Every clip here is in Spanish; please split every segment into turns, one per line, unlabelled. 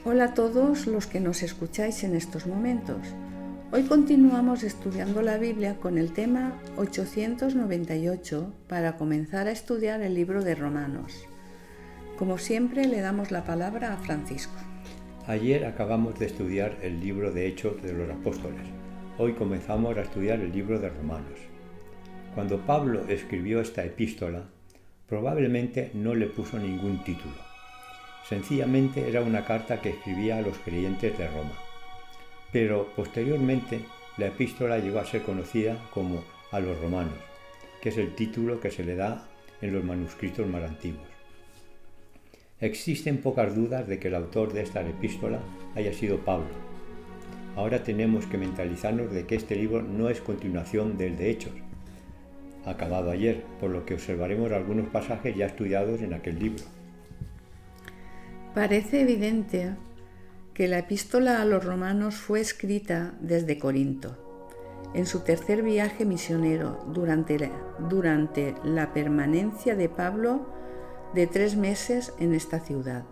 Hola a todos los que nos escucháis en estos momentos. Hoy continuamos estudiando la Biblia con el tema 898 para comenzar a estudiar el libro de Romanos. Como siempre, le damos la palabra a Francisco.
Ayer acabamos de estudiar el libro de Hechos de los Apóstoles. Hoy comenzamos a estudiar el libro de Romanos. Cuando Pablo escribió esta epístola, probablemente no le puso ningún título. Sencillamente era una carta que escribía a los creyentes de Roma. Pero posteriormente la epístola llegó a ser conocida como a los romanos, que es el título que se le da en los manuscritos más antiguos. Existen pocas dudas de que el autor de esta epístola haya sido Pablo. Ahora tenemos que mentalizarnos de que este libro no es continuación del de Hechos, acabado ayer, por lo que observaremos algunos pasajes ya estudiados en aquel libro.
Parece evidente que la epístola a los romanos fue escrita desde Corinto, en su tercer viaje misionero, durante la permanencia de Pablo de 3 meses en esta ciudad.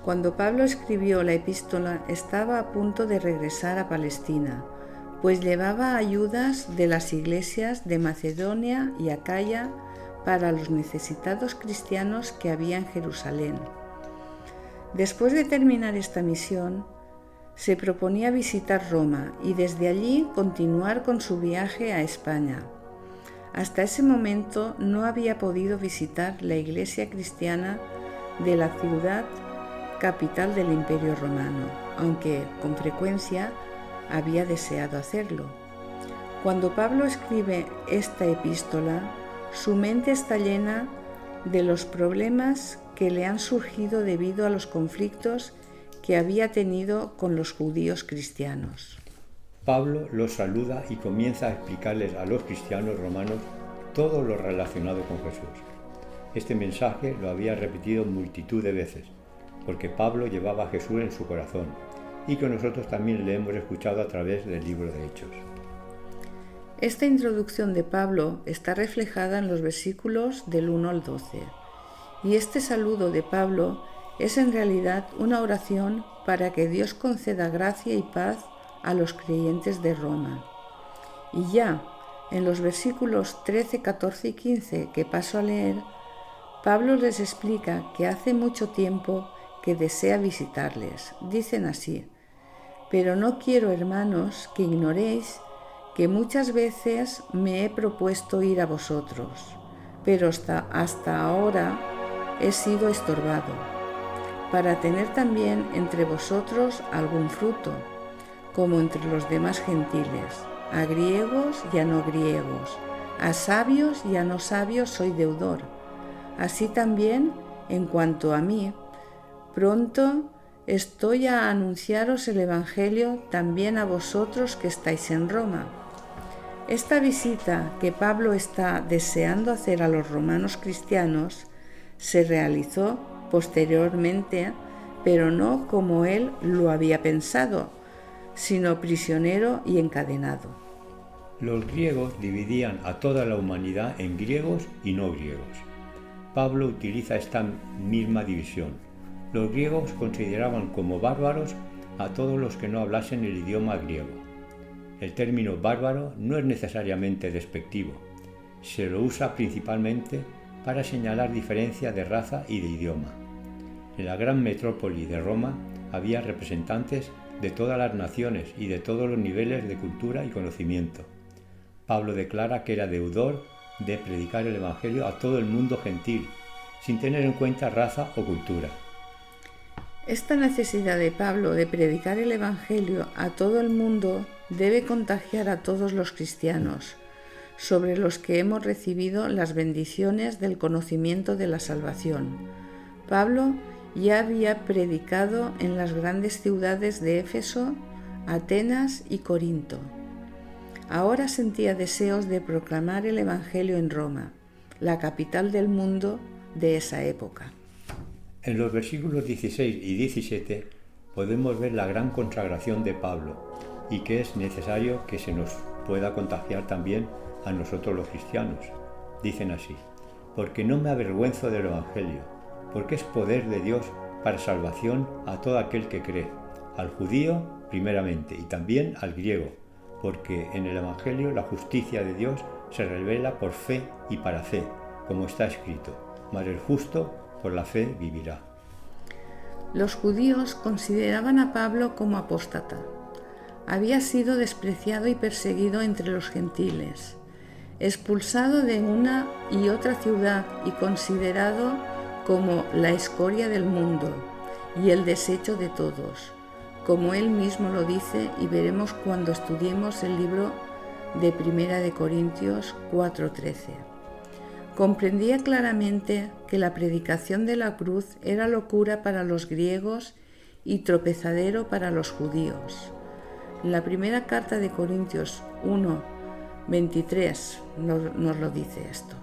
Cuando Pablo escribió la epístola, estaba a punto de regresar a Palestina, pues llevaba ayudas de las iglesias de Macedonia y Acaya para los necesitados cristianos que había en Jerusalén. Después de terminar esta misión, se proponía visitar Roma y desde allí continuar con su viaje a España. Hasta ese momento no había podido visitar la iglesia cristiana de la ciudad capital del Imperio Romano, aunque con frecuencia había deseado hacerlo. Cuando Pablo escribe esta epístola, su mente está llena de los problemas que le han surgido debido a los conflictos que había tenido con los judíos cristianos.
Pablo los saluda y comienza a explicarles a los cristianos romanos todo lo relacionado con Jesús. Este mensaje lo había repetido multitud de veces, porque Pablo llevaba a Jesús en su corazón y que nosotros también le hemos escuchado a través del libro de Hechos.
Esta introducción de Pablo está reflejada en los versículos del 1 al 12, y este saludo de Pablo es en realidad una oración para que Dios conceda gracia y paz a los creyentes de Roma. Y ya en los versículos 13, 14 y 15 que paso a leer, Pablo les explica que hace mucho tiempo que desea visitarles. Dicen así: «Pero no quiero, hermanos, que ignoréis que muchas veces me he propuesto ir a vosotros, pero hasta ahora he sido estorbado, para tener también entre vosotros algún fruto, como entre los demás gentiles, a griegos y a no griegos, a sabios y a no sabios soy deudor. Así también, en cuanto a mí, pronto estoy a anunciaros el Evangelio también a vosotros que estáis en Roma». Esta visita que Pablo está deseando hacer a los romanos cristianos se realizó posteriormente, pero no como él lo había pensado, sino prisionero y encadenado.
Los griegos dividían a toda la humanidad en griegos y no griegos. Pablo utiliza esta misma división. Los griegos consideraban como bárbaros a todos los que no hablasen el idioma griego. El término bárbaro no es necesariamente despectivo. Se lo usa principalmente para señalar diferencia de raza y de idioma. En la gran metrópoli de Roma había representantes de todas las naciones y de todos los niveles de cultura y conocimiento. Pablo declara que era deudor de predicar el Evangelio a todo el mundo gentil, sin tener en cuenta raza o cultura.
Esta necesidad de Pablo de predicar el Evangelio a todo el mundo debe contagiar a todos los cristianos, sobre los que hemos recibido las bendiciones del conocimiento de la salvación. Pablo ya había predicado en las grandes ciudades de Éfeso, Atenas y Corinto. Ahora sentía deseos de proclamar el Evangelio en Roma, la capital del mundo de esa época.
En los versículos 16 y 17 podemos ver la gran consagración de Pablo y que es necesario que se nos pueda contagiar también a nosotros los cristianos. Dicen así: «Porque no me avergüenzo del Evangelio, porque es poder de Dios para salvación a todo aquel que cree, al judío primeramente y también al griego, porque en el Evangelio la justicia de Dios se revela por fe y para fe, como está escrito, mas el justo por la fe vivirá.
Los judíos consideraban a Pablo como apóstata. Había sido despreciado y perseguido entre los gentiles, expulsado de una y otra ciudad y considerado como la escoria del mundo y el desecho de todos, como él mismo lo dice y veremos cuando estudiemos el libro de Primera de Corintios 4:13. Comprendía claramente que la predicación de la cruz era locura para los griegos y tropezadero para los judíos. La primera carta de Corintios 1:23 nos lo dice esto.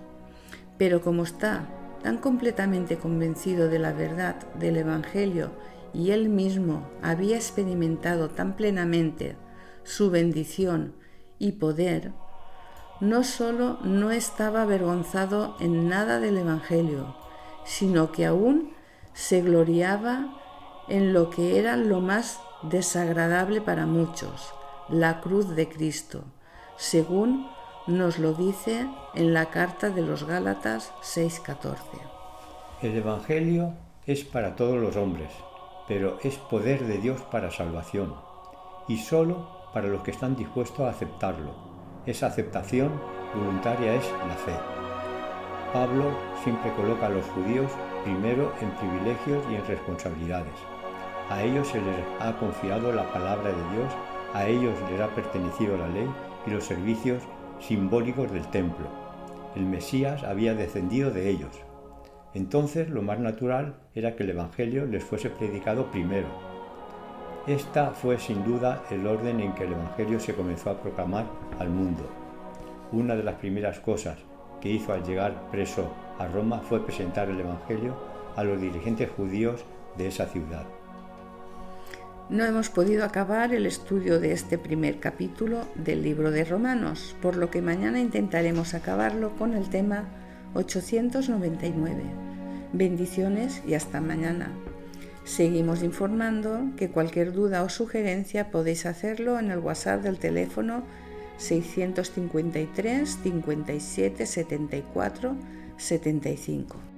Pero como está tan completamente convencido de la verdad del Evangelio y él mismo había experimentado tan plenamente su bendición y poder, no solo no estaba avergonzado en nada del Evangelio, sino que aún se gloriaba en lo que era lo más desagradable para muchos, la cruz de Cristo, según nos lo dice en la carta de los Gálatas 6:14.
El Evangelio es para todos los hombres, pero es poder de Dios para salvación, y solo para los que están dispuestos a aceptarlo. Esa aceptación voluntaria es la fe. Pablo siempre coloca a los judíos primero en privilegios y en responsabilidades. A ellos se les ha confiado la palabra de Dios, a ellos les ha pertenecido la ley y los servicios simbólicos del templo. El Mesías había descendido de ellos. Entonces lo más natural era que el Evangelio les fuese predicado primero. Esta fue sin duda el orden en que el Evangelio se comenzó a proclamar al mundo. Una de las primeras cosas que hizo al llegar preso a Roma fue presentar el Evangelio a los dirigentes judíos de esa ciudad.
No hemos podido acabar el estudio de este primer capítulo del libro de Romanos, por lo que mañana intentaremos acabarlo con el tema 899. Bendiciones y hasta mañana. Seguimos informando que cualquier duda o sugerencia podéis hacerlo en el WhatsApp del teléfono 653 57 74 75.